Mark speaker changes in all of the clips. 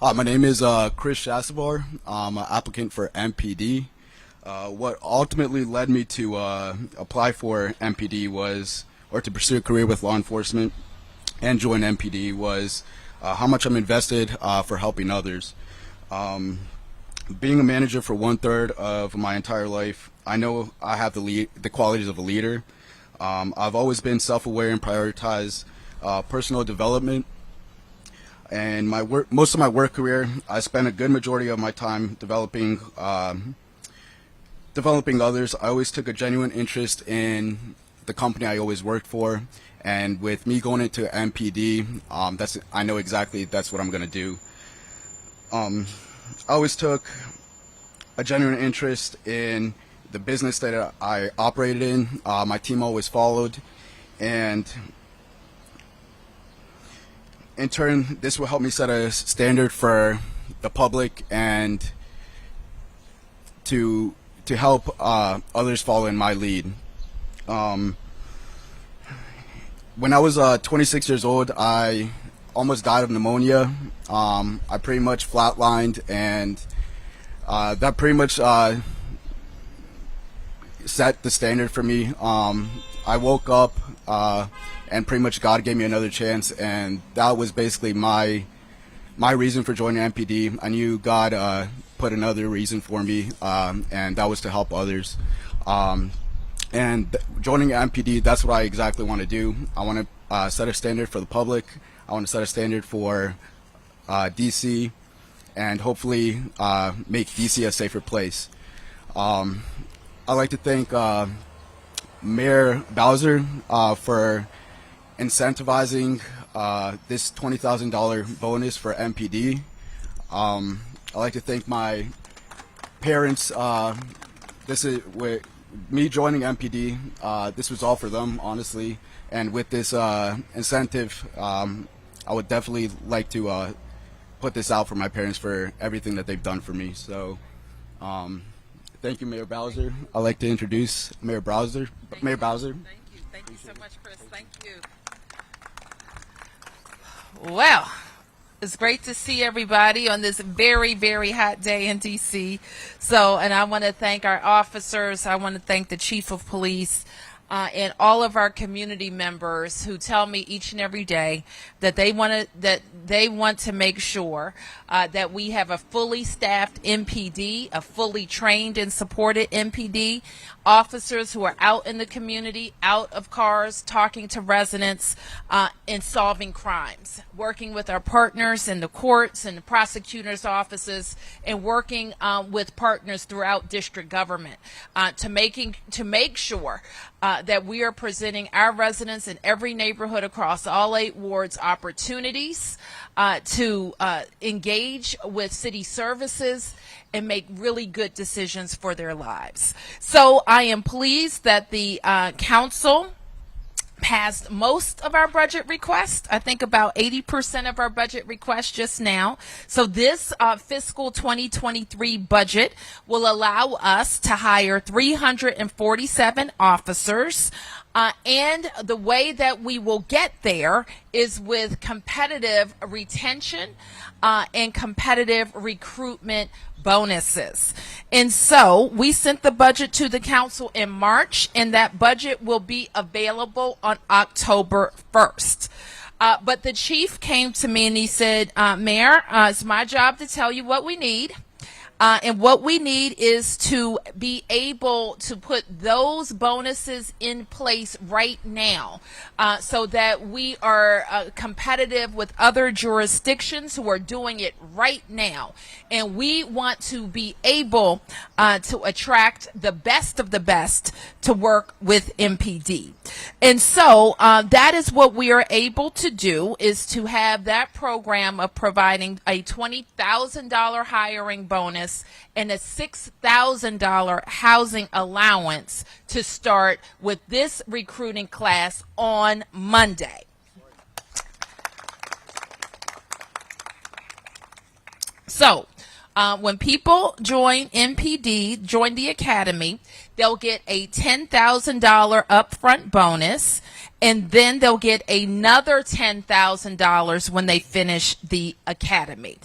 Speaker 1: My name is Chris Chachavar. I'm an applicant for MPD. What ultimately led me to apply for MPD or to pursue a career with law enforcement and join MPD was how much I'm invested for helping others. Being a manager for 1/3 of my entire life, I know I have the qualities of a leader. I've always been self-aware and prioritize personal development. And most of my work career, I spent a good majority of my time developing others. I always took a genuine interest in the company I always worked for, and with me going into MPD, I know exactly that's what I'm going to do. I always took a genuine interest in the business that I operated in. My team always followed, and in turn, this will help me set a standard for the public and to help others follow in my lead. When I was 26 years old, I almost died of pneumonia. I pretty much flatlined, and that pretty much set the standard for me. I woke up and pretty much God gave me another chance, and that was basically my reason for joining MPD. I knew God put another reason for me, and that was to help others. And joining MPD, that's what I exactly want to do. I want to set a standard for the public. I want to set a standard for DC, and hopefully make DC a safer place. I'd like to thank Mayor Bowser for incentivizing this $20,000 bonus for MPD. I'd like to thank my parents. This is with me joining MPD. This was all for them, honestly. And with this incentive, I would definitely like to put this out for my parents for everything that they've done for me. So, thank you, Mayor Bowser. I'd like to introduce Mayor Bowser. Mayor Bowser.
Speaker 2: Thank you so much, Chris. Thank you. Well, it's great to see everybody on this very, very hot day in D.C. And I want to thank our officers. I want to thank the Chief of Police and all of our community members who tell me each and every day that they want to make sure that we have a fully staffed MPD, a fully trained and supported MPD, officers who are out in the community, out of cars, talking to residents, and solving crimes, working with our partners in the courts and the prosecutors' offices, and working with partners throughout district government to make sure that we are presenting our residents in every neighborhood across all 8 wards opportunities to engage with city services and make really good decisions for their lives. So I am pleased that the council passed most of our budget requests. I think about 80% of our budget requests just now. So this fiscal 2023 budget will allow us to hire 347 officers. And the way that we will get there is with competitive retention and competitive recruitment bonuses. And so we sent the budget to the council in March, and that budget will be available on October 1st. But the chief came to me and he said, Mayor, it's my job to tell you what we need. And what we need is to be able to put those bonuses in place right now so that we are competitive with other jurisdictions who are doing it right now. And we want to be able to attract the best of the best to work with MPD. And so that is what we are able to do, is to have that program of providing a $20,000 hiring bonus and a $6,000 housing allowance to start with this recruiting class on Monday. So when people join MPD, join the academy, they'll get a $10,000 upfront bonus, and then they'll get another $10,000 when they finish the academy.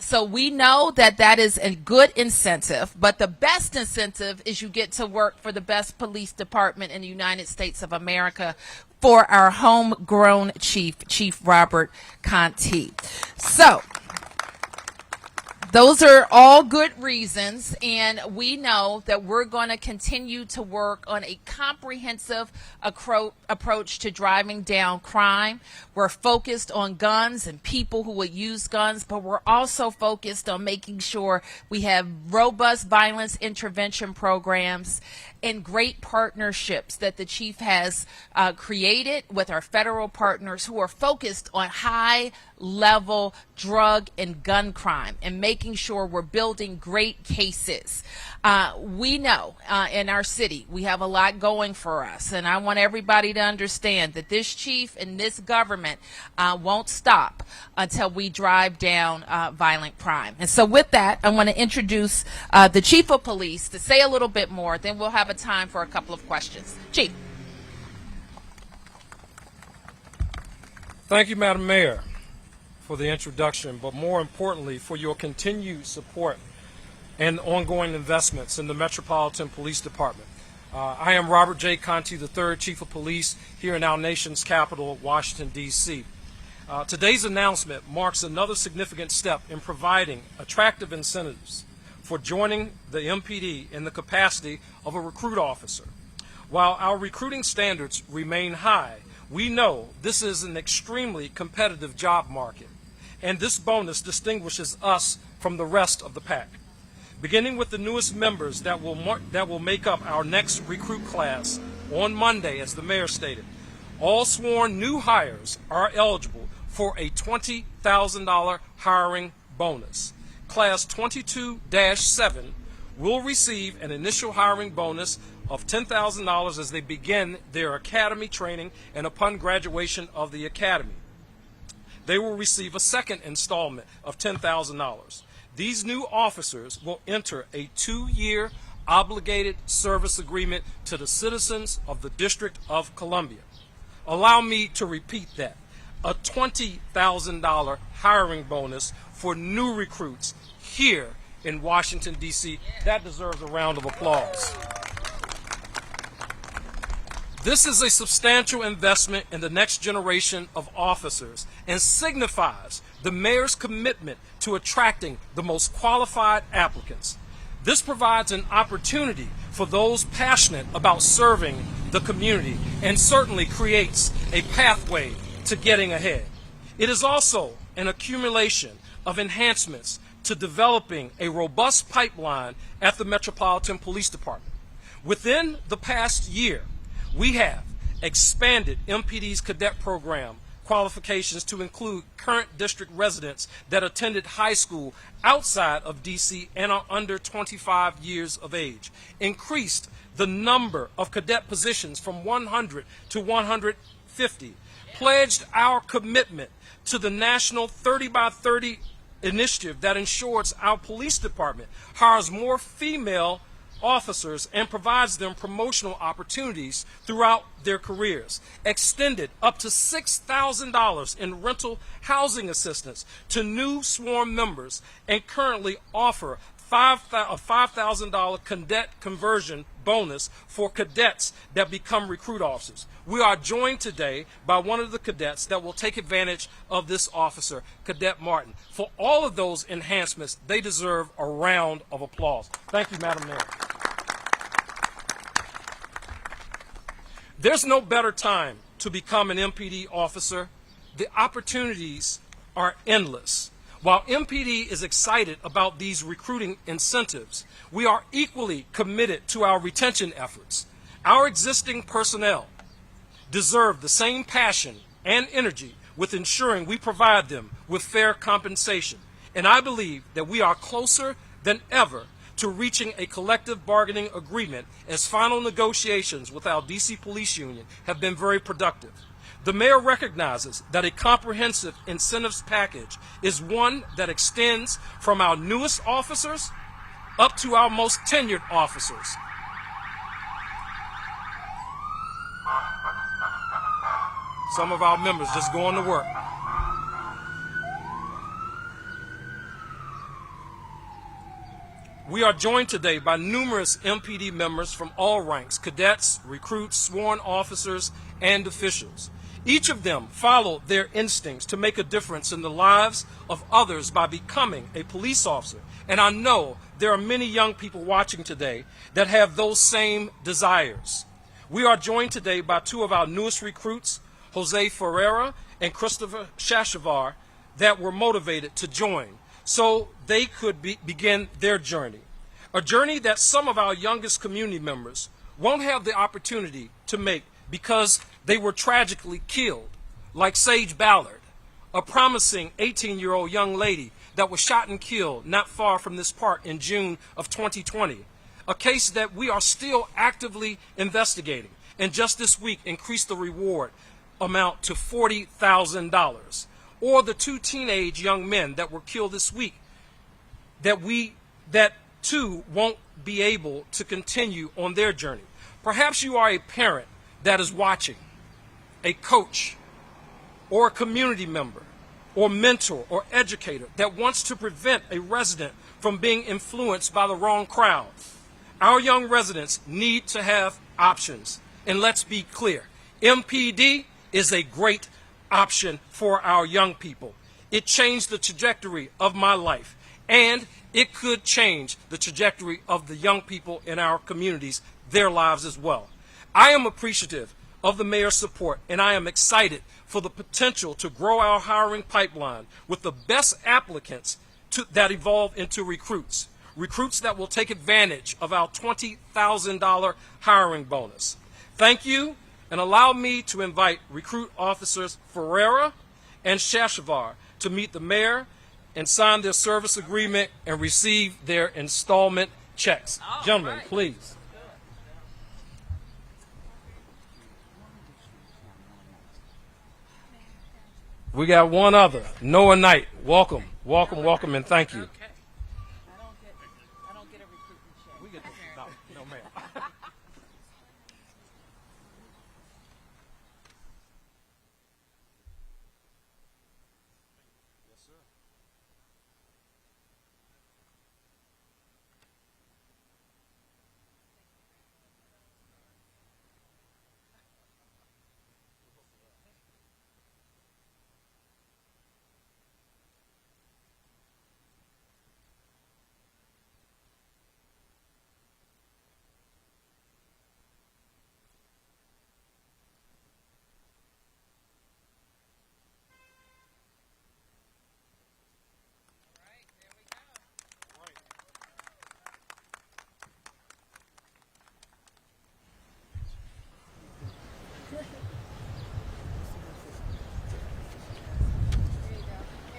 Speaker 2: So we know that that is a good incentive, but the best incentive is you get to work for the best police department in the United States of America, for our homegrown chief, Chief Robert Conti. So those are all good reasons, and we know that we're going to continue to work on a comprehensive approach to driving down crime. We're focused on guns and people who would use guns, but we're also focused on making sure we have robust violence intervention programs and great partnerships that the chief has created with our federal partners who are focused on high-level drug and gun crime and making sure we're building great cases. We know in our city we have a lot going for us, and I want everybody to understand that this chief and this government won't stop until we drive down violent crime. And so with that, I want to introduce the chief of police to say a little bit more, then we'll have a time for a couple of questions. Chief.
Speaker 3: Thank you, Madam Mayor, for the introduction, but more importantly, for your continued support and ongoing investments in the Metropolitan Police Department. I am Robert J. Conti, the third Chief of Police here in our nation's capital, Washington, D.C. Today's announcement marks another significant step in providing attractive incentives for joining the MPD in the capacity of a recruit officer. While our recruiting standards remain high, we know this is an extremely competitive job market, and this bonus distinguishes us from the rest of the pack. Beginning with the newest members that will make up our next recruit class on Monday, as the mayor stated, all sworn new hires are eligible for a $20,000 hiring bonus. Class 22-7 will receive an initial hiring bonus of $10,000 as they begin their academy training, and upon graduation of the academy, they will receive a second installment of $10,000. These new officers will enter a 2-year obligated service agreement to the citizens of the District of Columbia. Allow me to repeat that. A $20,000 hiring bonus for new recruits here in Washington, D.C. That deserves a round of applause. This is a substantial investment in the next generation of officers and signifies the mayor's commitment to attracting the most qualified applicants. This provides an opportunity for those passionate about serving the community and certainly creates a pathway to getting ahead. It is also an accumulation of enhancements to developing a robust pipeline at the Metropolitan Police Department. Within the past year, we have expanded MPD's Cadet Program qualifications to include current district residents that attended high school outside of D.C. and are under 25 years of age, increased the number of cadet positions from 100 to 150, pledged our commitment to the national 30 by 30 initiative that ensures our police department hires more female officers and provides them promotional opportunities throughout their careers, extended up to $6,000 in rental housing assistance to new sworn members, and currently offer a $5,000 cadet conversion bonus for cadets that become recruit officers. We are joined today by one of the cadets that will take advantage of this officer, Cadet Martin. For all of those enhancements, they deserve a round of applause. Thank you, Madam Mayor. There's no better time to become an MPD officer. The opportunities are endless. While MPD is excited about these recruiting incentives, we are equally committed to our retention efforts. Our existing personnel deserve the same passion and energy with ensuring we provide them with fair compensation. And I believe that we are closer than ever to reaching a collective bargaining agreement, as final negotiations with our D.C. Police Union have been very productive. The mayor recognizes that a comprehensive incentives package is one that extends from our newest officers up to our most tenured officers. some of our members just going to work. We are joined today by numerous MPD members from all ranks, cadets, recruits, sworn officers, and officials. Each of them followed their instincts to make a difference in the lives of others by becoming a police officer. And I know there are many young people watching today that have those same desires. We are joined today by two of our newest recruits, Jose Ferreira and Christopher Chachavar, that were motivated to join so they could begin their journey. A journey that some of our youngest community members won't have the opportunity to make because they were tragically killed, like Sage Ballard, a promising 18-year-old young lady that was shot and killed not far from this park in June of 2020, a case that we are still actively investigating, and just this week increased the reward amount to $40,000. Or the two teenage young men that were killed this week that too won't be able to continue on their journey. Perhaps you are a parent that is watching, a coach, or a community member, or mentor, or educator that wants to prevent a resident from being influenced by the wrong crowd. Our young residents need to have options. And let's be clear, MPD is a great option for our young people. It changed the trajectory of my life, and it could change the trajectory of the young people in our communities, their lives as well. I am appreciative of the mayor's support, and I am excited for the potential to grow our hiring pipeline with the best applicants that evolve into recruits that will take advantage of our $20,000 hiring bonus. Thank you, and allow me to invite recruit officers Ferreira and Chachavar to meet the mayor and sign their service agreement and receive their installment checks. Gentlemen, please. We got one other, Noah Knight. Welcome, welcome, welcome, and thank you.
Speaker 2: I don't get a recruitment check.
Speaker 3: We get no, ma'am. Yes, sir.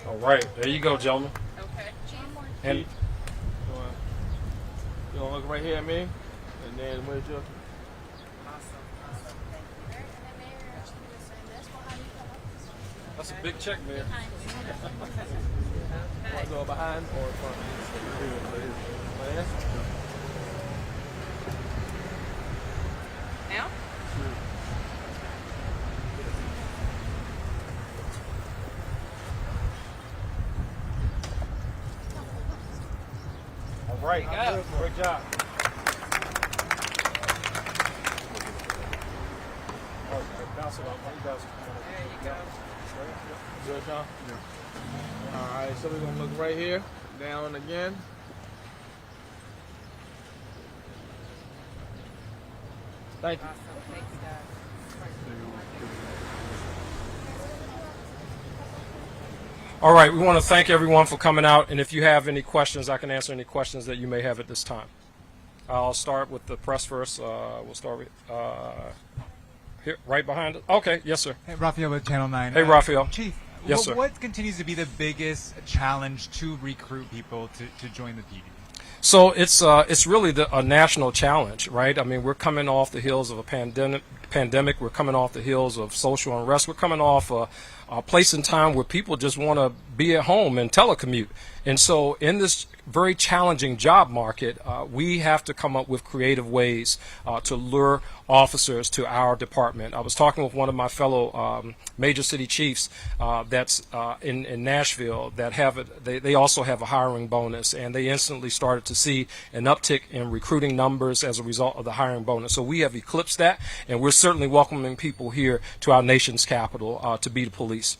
Speaker 3: All right, there you go, gentlemen.
Speaker 2: Okay.
Speaker 3: And
Speaker 4: You want to look right here at me, and then where's your?
Speaker 3: that's a big check, man.
Speaker 4: Want to go behind or in front? Man.
Speaker 2: Now?
Speaker 3: All right, great job. Bounce it off.
Speaker 2: There you go.
Speaker 4: Good, John? Yeah. All right, so we're going to look right here, down again. Thank you.
Speaker 2: Thanks, guys.
Speaker 3: All right, we want to thank everyone for coming out, and if you have any questions, I can answer any questions that you may have at this time. I'll start with the press first. We'll start with here, right behind it. Okay, yes, sir.
Speaker 5: Hey, Raphael with Channel 9.
Speaker 3: Hey, Raphael.
Speaker 5: Chief,
Speaker 3: Yes, sir.
Speaker 5: what continues to be the biggest challenge to recruit people to join the PD?
Speaker 3: So it's really a national challenge, right? I mean, we're coming off the heels of a pandemic. We're coming off the heels of social unrest. We're coming off a place in time where people just want to be at home and telecommute. And so in this very challenging job market, we have to come up with creative ways to lure officers to our department. I was talking with one of my fellow major city chiefs that's in Nashville that they also have a hiring bonus, and they instantly started to see an uptick in recruiting numbers as a result of the hiring bonus. So we have eclipsed that, and we're certainly welcoming people here to our nation's capital to be the police.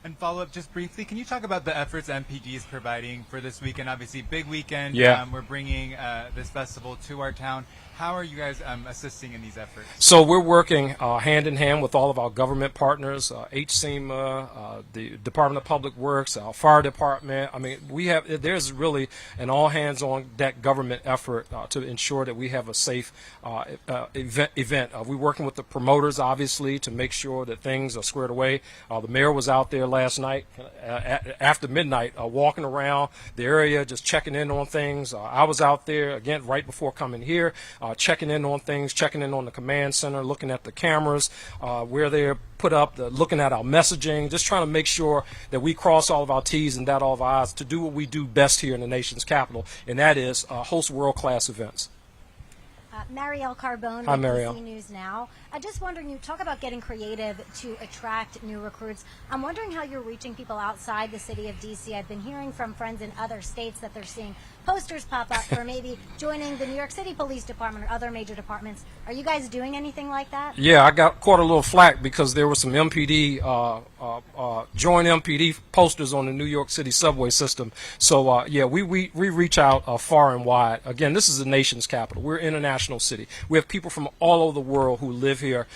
Speaker 5: And follow up just briefly, can you talk about the efforts MPD is providing for this weekend? Obviously, big weekend.
Speaker 3: Yeah.
Speaker 5: We're bringing this festival to our town. How are you guys assisting in these efforts?
Speaker 3: So we're working hand in hand with all of our government partners, HSEMA, the Department of Public Works, our fire department. I mean, there's really an all-hands-on-deck government effort to ensure that we have a safe event. We're working with the promoters, obviously, to make sure that things are squared away. The mayor was out there last night after midnight walking around the area, just checking in on things. I was out there, again, right before coming here, checking in on things, checking in on the command center, looking at the cameras, where they're put up, looking at our messaging, just trying to make sure that we cross all of our T's and dot all of our I's to do what we do best here in the nation's capital, and that is host world-class events.
Speaker 6: Muriel Carbone
Speaker 3: Hi,
Speaker 6: with
Speaker 3: Muriel.
Speaker 6: DC News Now. I'm just wondering, you talk about getting creative to attract new recruits. I'm wondering how you're reaching people outside the city of DC. I've been hearing from friends in other states that they're seeing posters pop up for maybe joining the New York City Police Department or other major departments. Are you guys doing anything like that?
Speaker 3: Yeah, I got caught a little flack because there were some MPD, join MPD posters on the New York City subway system. So, yeah, we reach out far and wide. Again, this is the nation's capital. We're an international city. We have people from all over the world who live here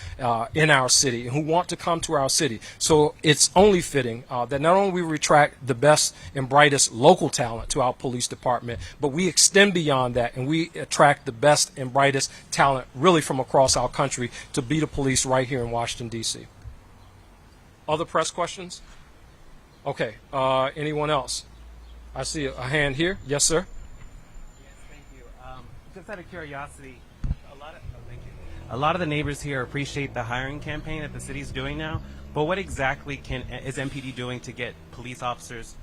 Speaker 3: in our city and who want to come to our city. So it's only fitting that not only we attract the best and brightest local talent to our police department, but we extend beyond that and we attract the best and brightest talent really from across our country to be the police right here in Washington, D.C. Other press questions? Okay. Anyone else? I see a hand here. Yes, sir.
Speaker 7: Yes, thank you. Just out of curiosity, a lot of the neighbors here appreciate the hiring campaign that the city's doing now, but what exactly is MPD doing to get police officers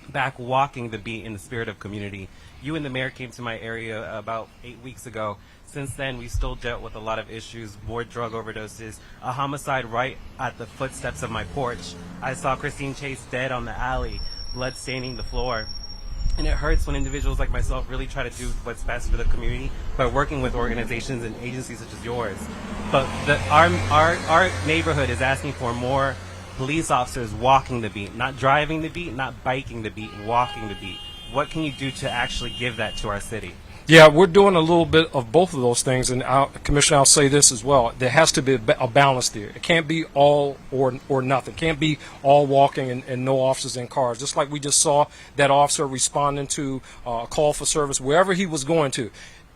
Speaker 7: back walking the beat in the spirit of community? You and the mayor came to my area about 8 weeks ago. Since then, we still dealt with a lot of issues, more drug overdoses, a homicide right at the footsteps of my porch. I saw Christine Chase dead on the alley, blood staining the floor. And it hurts when individuals like myself really try to do what's best for the community by working with organizations and agencies such as yours. But our neighborhood is asking for more police officers walking the beat, not driving the beat, not biking the beat, walking the beat. What can you do to actually give that to our city?
Speaker 3: Yeah, we're doing a little bit of both of those things, and Commissioner, I'll say this as well. There has to be a balance there. It can't be all or nothing. It can't be all walking and no officers in cars. Just like we just saw that officer responding to a call for service wherever he was going to.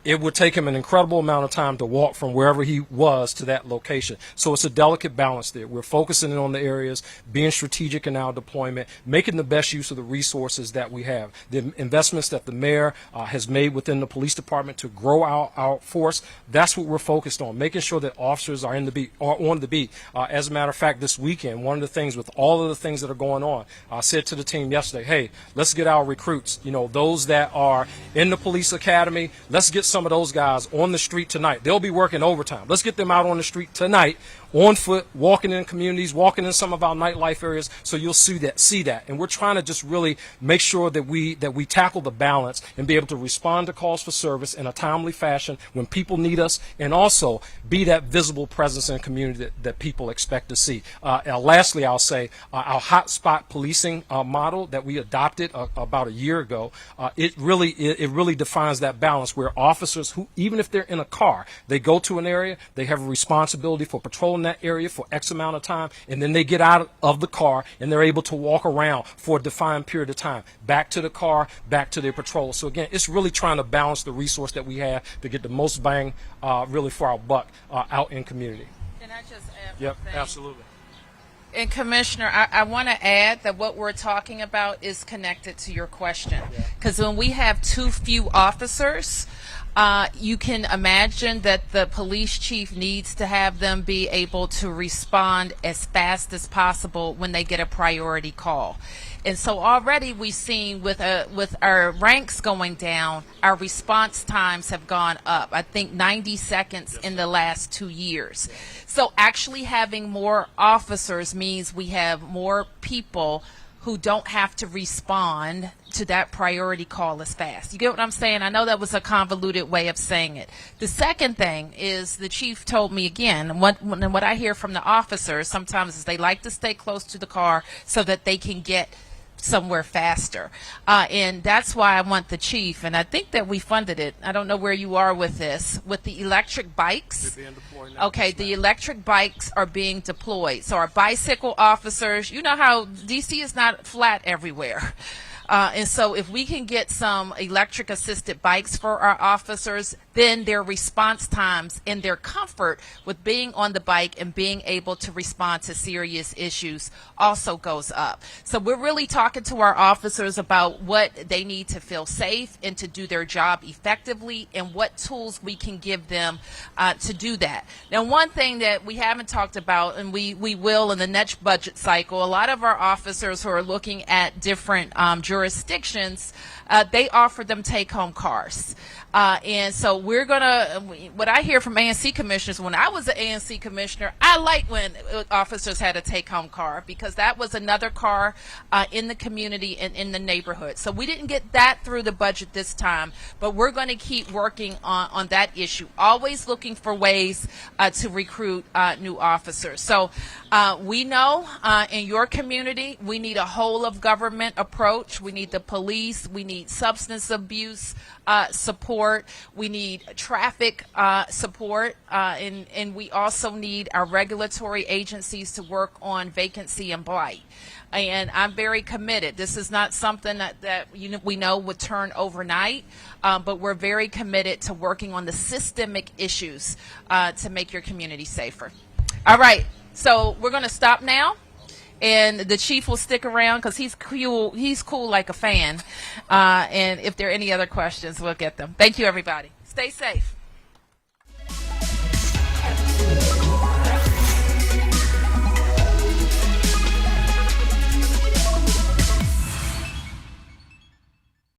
Speaker 3: It would take him an incredible amount of time to walk from wherever he was to that location. So it's a delicate balance there. We're focusing in on the areas, being strategic in our deployment, making the best use of the resources that we have. The investments that the mayor has made within the police department to grow our force, that's what we're focused on, making sure that officers are on the beat. As a matter of fact, this weekend, one of the things with all of the things that are going on, I said to the team yesterday, hey, let's get our recruits, those that are in the police academy, let's get some of those guys on the street tonight. They'll be working overtime. Let's get them out on the street tonight, on foot, walking in communities, walking in some of our nightlife areas, so you'll see that. And we're trying to just really make sure that we tackle the balance and be able to respond to calls for service in a timely fashion when people need us, and also be that visible presence in the community that people expect to see. Lastly, I'll say our hotspot policing model that we adopted about a year ago, it really defines that balance where officers who, even if they're in a car, they go to an area, they have a responsibility for patrolling that area for X amount of time, and then they get out of the car and they're able to walk around for a defined period of time, back to the car, back to their patrol. So again, it's really trying to balance the resource that we have to get the most bang really for our buck out in community.
Speaker 2: Can I just add
Speaker 3: Yep,
Speaker 2: one thing?
Speaker 3: absolutely.
Speaker 2: And Commissioner, I want to add that what we're talking about is connected to your question. Because when we have too few officers, you can imagine that the police chief needs to have them be able to respond as fast as possible when they get a priority call. And so already we've seen with our ranks going down, our response times have gone up. I think 90 seconds in the last 2 years. So actually having more officers means we have more people who don't have to respond to that priority call as fast. You get what I'm saying? I know that was a convoluted way of saying it. The second thing is the chief told me again, what I hear from the officers sometimes is they like to stay close to the car so that they can get somewhere faster. And that's why I want the chief, and I think that we funded it. I don't know where you are with this, with the electric bikes.
Speaker 3: They're being deployed now.
Speaker 2: Okay, the electric bikes are being deployed. So our bicycle officers, you know how DC is not flat everywhere. And so if we can get some electric assisted bikes for our officers, then their response times and their comfort with being on the bike and being able to respond to serious issues also goes up. So we're really talking to our officers about what they need to feel safe and to do their job effectively and what tools we can give them to do that. Now, one thing that we haven't talked about, and we will in the next budget cycle, a lot of our officers who are looking at different jurisdictions, they offer them take-home cars. And so we're going to, what I hear from ANC commissioners, when I was an ANC commissioner, I liked when officers had a take-home car because that was another car in the community and in the neighborhood. So we didn't get that through the budget this time, but we're going to keep working on that issue, always looking for ways to recruit new officers. So we know in your community, we need a whole of government approach. We need the police. We need substance abuse support. We need traffic support, and we also need our regulatory agencies to work on vacancy and blight. And I'm very committed. This is not something that we know would turn overnight, but we're very committed to working on the systemic issues to make your community safer. All right, so we're going to stop now. And the chief will stick around because he's cool like a fan. And if there are any other questions, we'll get them. Thank you, everybody. Stay safe.